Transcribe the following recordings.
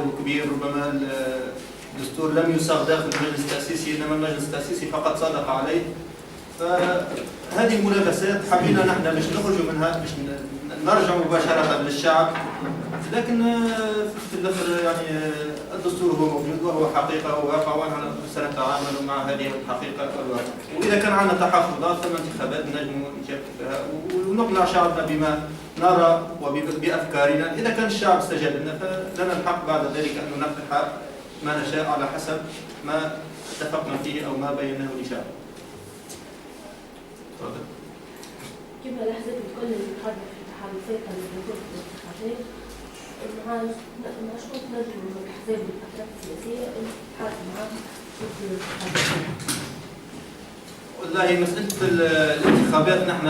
جانبه كبير، ربما الدستور لم يصاغ داخل المجلس التأسيسي، إنما المجلس التأسيسي فقط صادق عليه. فهذه ملابسات حبينا نحن مش نخرج منها، مش نرجع مباشرة للشعب، لكن في الآخر يعني الدستور هو موجود وهو حقيقة وواقع، ونحن سنتعامل مع هذه الحقيقة الواقع. وإذا كان عندنا تحفظات ثم انتخابات نجم نشارك فيها ونقنع شعبنا بما نرى وبأفكارنا. إذا كان الشعب استجاب لنا فلنا الحق بعد ذلك أن ننفذ ما نشاء على حسب ما اتفقنا فيه أو ما بيناه للشعب. تفضل. كيف الأحزاب بتكون التحالفات الموجودة في الانتخابات مع شروط نجم الأحزاب والأحزاب السياسية تتحالف معهم ضد الانتخابات؟ والله مسألة الانتخابات نحن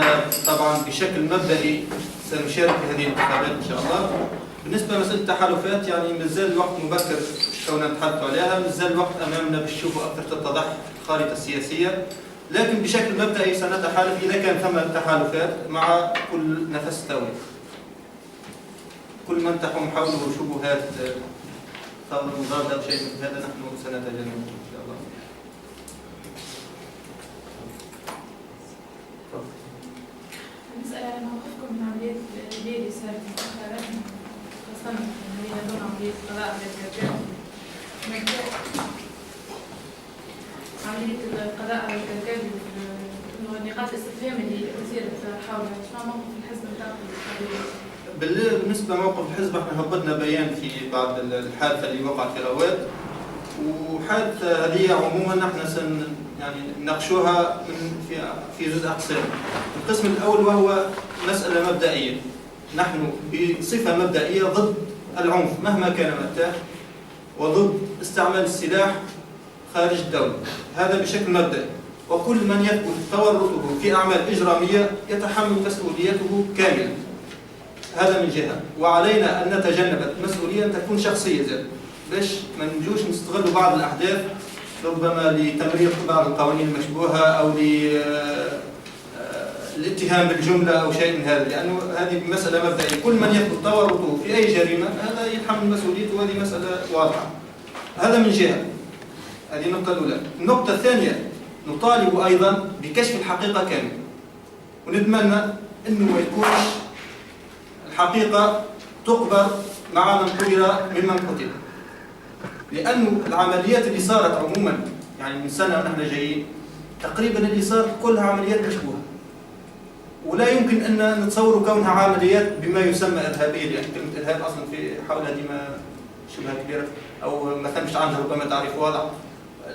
طبعا بشكل مبدئي سنشارك في هذه الانتخابات إن شاء الله. بالنسبة لمسألة التحالفات يعني مازال الوقت مبكر كوننا نتحدث عليها، مازال الوقت أمامنا باش نشوفوا أكثر تتضح الخارطة السياسية، لكن بشكل مبدئي سنتحالف إذا كان ثم تحالفات مع كل نفس ثوري. كل من تقوم حوله شبهات ثورة مضادة أو شيء مثل هذا نحن سنتجنبه إن شاء الله. نسأل على موقفكم من عملية الإجباري اللي صارت في الانتخابات، خاصة هي دون عملية القضاء على الكركاب. عملية القضاء على الكركاب ونقاط الاستفهام اللي أثيرت حولها، شنو موقف الحزب نتاعكم؟ بالنسبة لموقف الحزب احنا هبطنا بيان في بعد الحادثة اللي وقعت في رواد، وحادثة هذه عموما نحن يعني نناقشوها في جزء أقسام. القسم الأول وهو مسألة مبدئية، نحن بصفة مبدئية ضد العنف مهما كان متى، وضد استعمال السلاح خارج الدولة، هذا بشكل مبدئي. وكل من يثبت تورطه في أعمال إجرامية يتحمل مسؤوليته كاملة، هذا من جهة. وعلينا أن نتجنب المسؤولية أن تكون شخصية زي باش ما نجوش نستغلوا بعض الأحداث ربما لتمرير بعض القوانين المشبوهة أو للاتهام بالجملة أو شيء من هذا، لأنه هذه مسألة مبدئية. كل من يثبت تورطه في أي جريمة هذا يتحمل مسؤوليته، وهذه مسألة واضحة. هذا من جهة، هذه النقطة الأولى. النقطة الثانية نطالب أيضا بكشف الحقيقة كاملة، ونتمنى أنه ما يكونش الحقيقة تقبر مع من قتل ممن قتل، لأن العمليات اللي صارت عموما يعني من سنة ونحن جايين تقريبا اللي صارت كلها عمليات مشبوهة، ولا يمكن أن نتصور كونها عمليات بما يسمى إرهابية، لأن كلمة إرهاب أصلا في حولها ديما شبهة كبيرة أو ما ثمش عنها ربما تعريف واضح.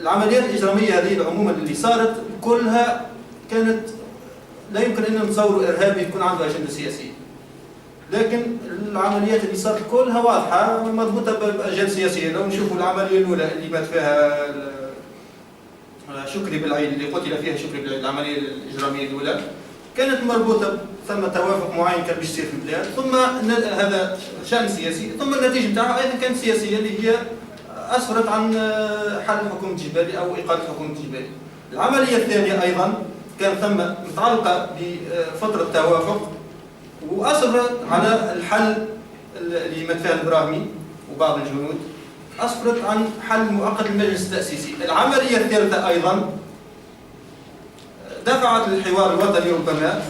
العمليات الإجرامية هذه عموما اللي صارت كلها كانت لا يمكن أن نتصور إرهابي يكون عنده أجندة سياسية، لكن العمليات اللي صارت كلها واضحة مربوطة بأجندة سياسية. لو نشوفوا العملية الأولى اللي مات فيها شكري بالعيد، اللي قتل فيها شكري بالعيد، العملية الإجرامية الأولى كانت مربوطة ثم توافق معين كان باش يصير في البلاد، ثم هذا شأن سياسي، ثم النتيجة نتاعها أيضا كانت سياسية اللي هي أسفرت عن حل حكومة جبالي أو إقالة حكومة جبالي. العملية الثانية أيضا كان ثم متعلقة بفترة توافق وأسفرت على الحل اللي مات فيها البراهمي وبعض الجنود، أسفرت عن حل مؤقت للمجلس التأسيسي. العملية الثالثة أيضا دفعت للحوار الوطني ربما،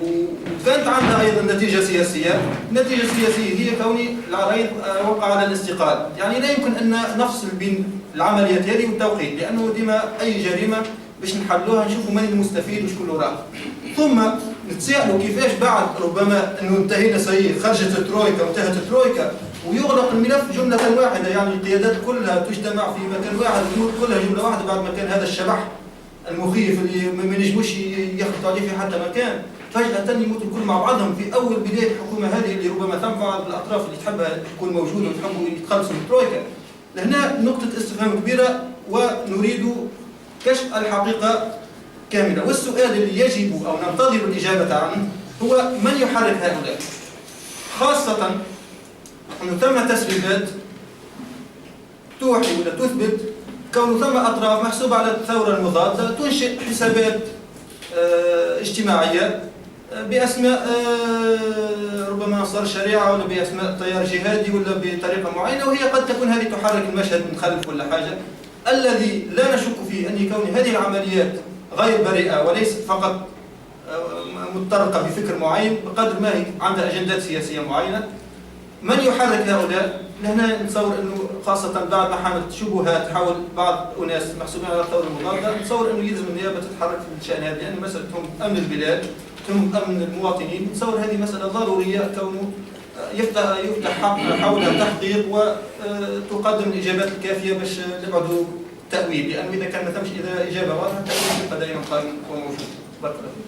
وكانت عندها أيضا نتيجة سياسية. النتيجة السياسية هي كون العريض وقع على الاستقالة. يعني لا يمكن أن نفصل بين العمليات هذه والتوقيت، لأنه ديما أي جريمة باش نحلوها نشوفوا من المستفيد وشكون راه، ثم نتساءلوا كيفاش بعد ربما أنه انتهينا صحيح، خرجت الترويكا وانتهت الترويكا ويغلق الملف جملة واحدة، يعني القيادات كلها تجتمع في مكان واحد وتموت كلها جملة واحدة بعد ما كان هذا الشبح المخيف اللي ما ينجموش يخلطوا عليه في حتى مكان، فجأة يموتوا الكل مع بعضهم في أول بداية الحكومة هذه اللي ربما ثم بعض الأطراف اللي تحبها تكون موجودة وتحبوا يتخلصوا من الترويكا. لهنا نقطة استفهام كبيرة ونريد كشف الحقيقة كاملة، والسؤال اللي يجب أو ننتظر الإجابة عنه هو من يحرك هؤلاء، خاصة أنه ثم تسريبات توحي ولا تثبت كون ثم أطراف محسوبة على الثورة المضادة تنشئ حسابات اجتماعية باسماء ربما انصار الشريعه ولا باسماء تيار جهادي ولا بطريقه معينه، وهي قد تكون هذه تحرك المشهد من خلف ولا حاجه. الذي لا نشك فيه ان كون هذه العمليات غير بريئه وليست فقط متطرقه بفكر معين، بقدر ما هي عندها اجندات سياسيه معينه. من يحرك هؤلاء؟ هنا نتصور انه خاصه بعد ما حملت شبهات حول بعض اناس محسوبين على الثوره المضاده، نتصور انه يلزم النيابه تتحرك في الشان هذا، لان مساله امن البلاد، امن المواطنين، نتصور هذه مساله ضروريه كونه يفتح حولها تحقيق وتقدم الاجابات الكافيه باش نبعدوا التاويل، لانه اذا كان ما ثمش اذا اجابه واضحه التاويل يبقى دائما قائم وموجود. بارك الله فيك.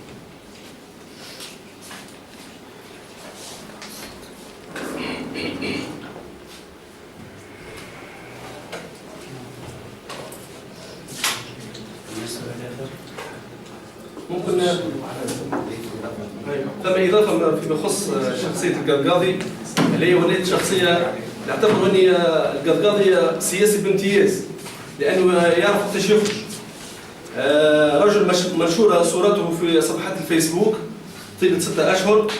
ممكن ثم إضافة فيما يخص شخصية القرقاضي اللي هي وليت شخصية نعتبر أني القرقاضي سياسي بامتياز، لأنه يعرف التشفش. رجل منشورة صورته في صفحات الفيسبوك طيلة 6 أشهر،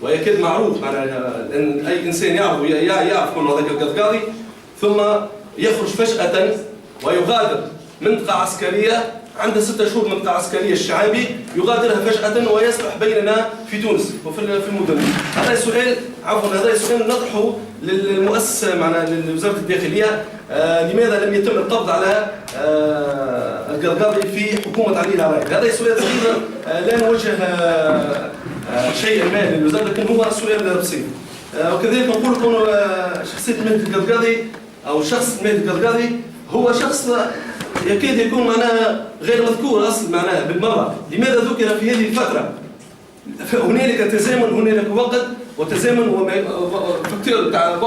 ويكاد معروف لأن أي إنسان يعرف من هذا القرقاضي، ثم يخرج فجأة ويغادر منطقة عسكرية عنده 6 شهور، منطقة عسكرية الشعابي يغادرها فجأة ويصبح بيننا في تونس وفي المدن. هذا سؤال هذا سؤال نطرحه للمؤسسة معنا لوزارة الداخلية، لماذا لم يتم القبض على القرقاضي في حكومة علي العراقي؟ هذا سؤال صغير لا نوجه شيئا ما للوزارة، لكن هو سؤال بسيط. وكذلك نقول كون شخصية مهدي القرقاضي أو شخص مهدي القرقاضي هو شخص يكاد يكون معناها غير مذكور اصلا معناها بالمره. لماذا ذكر في هذه الفتره؟ هنالك تزامن، هنالك وقت وتزامن فاكتور بتاع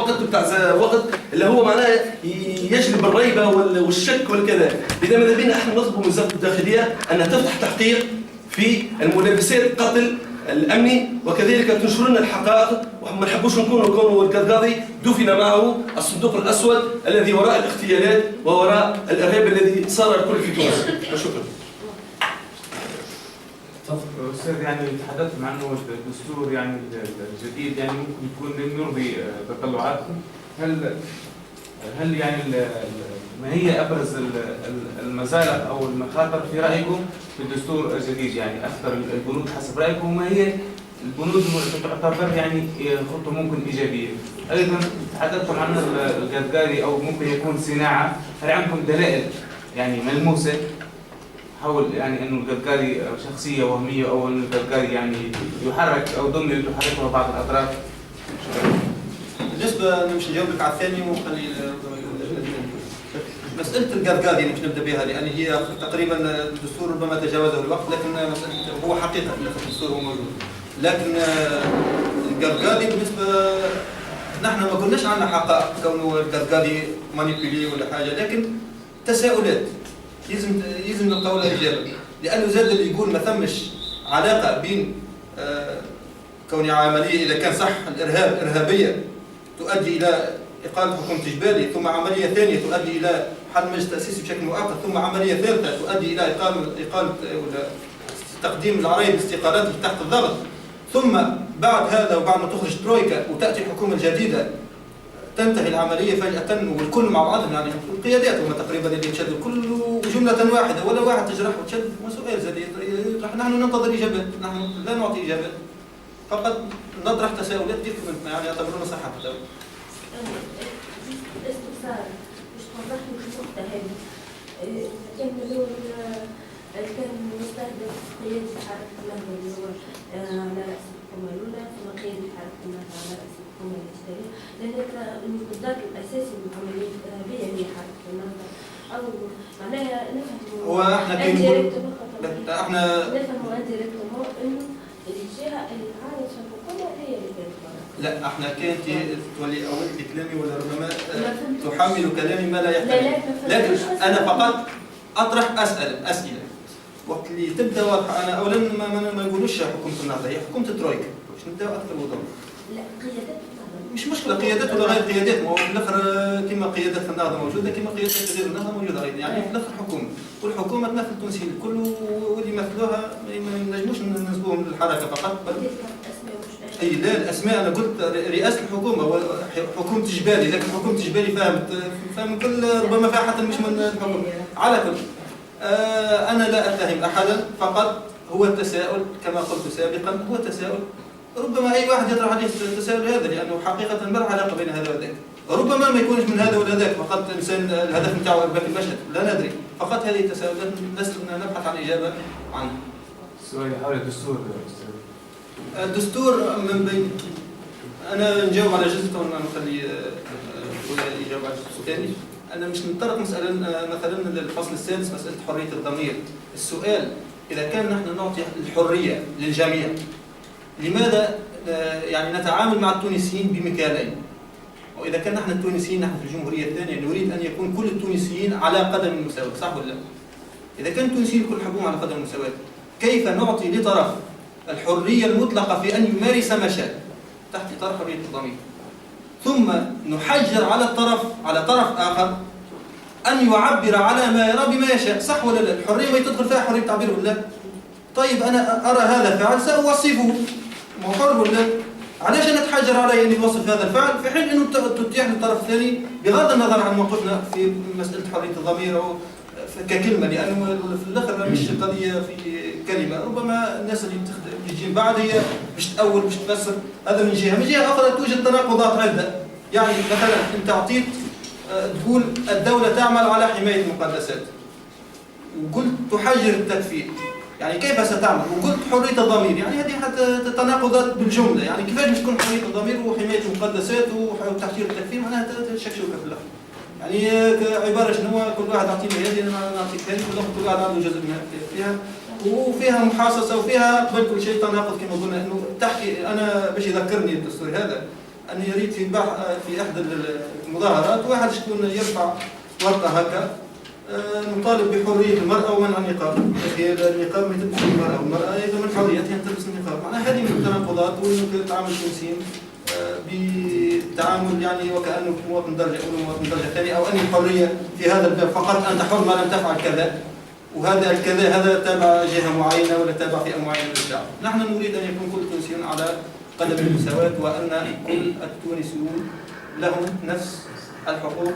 وقت اللي هو معناها يجلب الريبه والشك والكذا. لذا ماذا بينا احنا نطلب من وزاره الداخليه انها تفتح تحقيق في الملابسات القتل الامني، وكذلك تنشر لنا الحقائق، وما نحبوش نكونوا القرقاضي دفن معه الصندوق الاسود الذي وراء الاغتيالات ووراء الارهاب الذي صار الكل في تونس. شكرا. أستاذ، يعني تحدثتم عنه الدستور يعني الجديد يعني ممكن يكون يرضي تطلعاتكم. هل يعني ما هي ابرز المزالق او المخاطر في رايكم في الدستور الجديد؟ يعني اكثر البنود حسب رايكم، وما هي البنود التي تعتبر يعني خطوه ممكن ايجابيه؟ ايضا تحدثتم عن القرقاضي او ممكن يكون صناعه، هل عندكم دلائل يعني ملموسه حول يعني انه القرقاضي شخصيه وهميه او انه القرقاضي يعني يحرك او ضمن اللي يحركه بعض الاطراف؟ بالنسبه نمشي نجاوبك على الثاني ونخلي مساله القرقاضي مش نبدا بها، لان هي تقريبا الدستور ربما تجاوزه الوقت، لكن هو حقيقه في الدستور هو موجود. لكن القرقاضي بالنسبه نحن ما قلناش عنه حقائق كونه القرقاضي مانيبيولي ولا حاجه، لكن تساؤلات يلزم نلقاو لها اجابه، لانه زاد اللي يقول ما ثمش علاقه بين كون عمليه اذا كان صح الارهاب ارهابيه تؤدي الى اقاله حكومه جبالي، ثم عمليه ثانيه تؤدي الى حل مجلس تاسيسي بشكل مؤقت، ثم عمليه ثالثه تؤدي الى اقاله ولا تقديم العرايب الاستقالات تحت الضغط، ثم بعد هذا وبعد ما تخرج ترويكا وتاتي الحكومه الجديده تنتهي العمليه فجاه والكل مع بعضهم، يعني القيادات هم تقريبا اللي تشد الكل جمله واحده ولا واحد تجرح وتشد. سؤال زاد نحن ننتظر اجابات، نحن لا نعطي اجابات، فقط نطرح تساؤلات كيف يعني يعتبرون صحه التساؤل. استفسار باش توضح لي النقطه هذه. كان كان مستهدف قيادة حركة النهضة اللي هو على رأس الحكومة الأولى، ثم قيادة حركة النهضة على رأس الحكومة الاشتراكية، لأن المصدر الأساسي من العمليات الإرهابية هي حركة النهضة، أو معناها نفهموا هو احنا كي احنا نفهموا انديريكتومون إنه الجهة اللي تعارض في الحكومة هي اللي كانت لا احنا كانت تولي اولت كلامي ولا ربما تحمل كلامي ما لا يحتمل، لكن انا فقط اطرح اسئله وقت اللي تبدا واضحه. انا اولا ما نقولوش حكومه النهضه، هي حكومه الترويكا باش نبداو اكثر وضوح. لا قيادات النهضه مش مشكله قيادات ولا غير قيادات، ما هو في الاخر كما قيادات في النهضه موجوده كما قيادات غير النهضه موجوده ايضا، يعني في الاخر حكومه، والحكومه تمثل التونسيين الكل واللي يمثلوها ما نجموش ننسبوهم للحركه فقط بل اي لا الاسماء. انا قلت رئاسه الحكومه حكومه جبالي، لكن حكومه جبالي فاهم كل ربما فيها حتى مش من الحكومه على كل. انا لا اتهم احدا، فقط هو التساؤل كما قلت سابقا، هو تساؤل ربما اي واحد يطرح عليه التساؤل هذا، لانه حقيقه ما له علاقه بين هذا وذاك، ربما ما يكونش من هذا ولا ذاك، فقط انسان الهدف نتاعو ارباك المشهد لا ندري، فقط هذه التساؤلات نبحث عن اجابه عنها. السؤال حول الدستور الدستور من بين، انا نجاوب على جزء ونخلي يجاوب على الجزء الثاني. انا مش نتطرق مساله مثلا الفصل السادس مساله حريه الضمير. السؤال اذا كان نحن نعطي الحريه للجميع، لماذا يعني نتعامل مع التونسيين بمكيالين؟ واذا كان نحن التونسيين نحن في الجمهوريه الثانيه نريد ان يكون كل التونسيين على قدم المساواه، صح ولا لا؟ اذا كان التونسيين كل حبهم على قدم المساواه، كيف نعطي لطرف الحريه المطلقه في ان يمارس ما شاء تحت اطار حريه الضمير، ثم نحجر على طرف اخر ان يعبر على ما يرى بما يشاء، صح ولا لا؟ الحريه ما تدخل فيها حريه تعبير ولا لا؟ طيب انا ارى هذا فعل ساوصفه، ما حر ولا؟ علاش انا اتحجر علي اني اوصف هذا الفعل في حين انه تتيح للطرف الثاني بغض النظر عن موقفنا في مساله حريه الضمير او ككلمه، لانه في الاخر مش قضيه في كلمه، ربما الناس اللي تجي بعد هي باش تاول باش تفسر، هذا من جهه، من جهه اخرى توجد تناقضات عده. يعني مثلا انت اعطيت تقول الدوله تعمل على حمايه المقدسات وقلت تحجر التكفير، يعني كيف ستعمل؟ وقلت حريه الضمير، يعني هذه حتى تناقضات بالجمله، يعني كيفاش تكون حريه الضمير وحمايه المقدسات وتحجير التكفير؟ معناها شكشوكه في الاخر. يعني عباره شنو كل واحد يعطيني هذه انا نعطيك هذه، كل واحد عنده جزء منها فيها، وفيها محاصصه وفيها قبل كل شيء تناقض كما قلنا. انه تحكي انا باش يذكرني الدستور هذا اني يريد في احد المظاهرات واحد شكون يرفع ورقه هكا نطالب بحريه المراه ومنع النقاب، النقاب ما تلبس المراه والمراه ايضا من حريتها ان تلبس النقاب، معناها هذه من التناقضات. ويمكن تعامل التونسيين بالتعامل يعني وكانه مواطن درجه اولى ومواطن درجه ثانيه، او ان الحريه في هذا الباب فقط انت حر ما لم تفعل كذا، وهذا الكذا هذا تابع جهه معينه ولا تابع فئه معينه من الشعب. نحن نريد ان يكون كل التونسيين على قدم المساواه، وان كل التونسيون لهم نفس الحقوق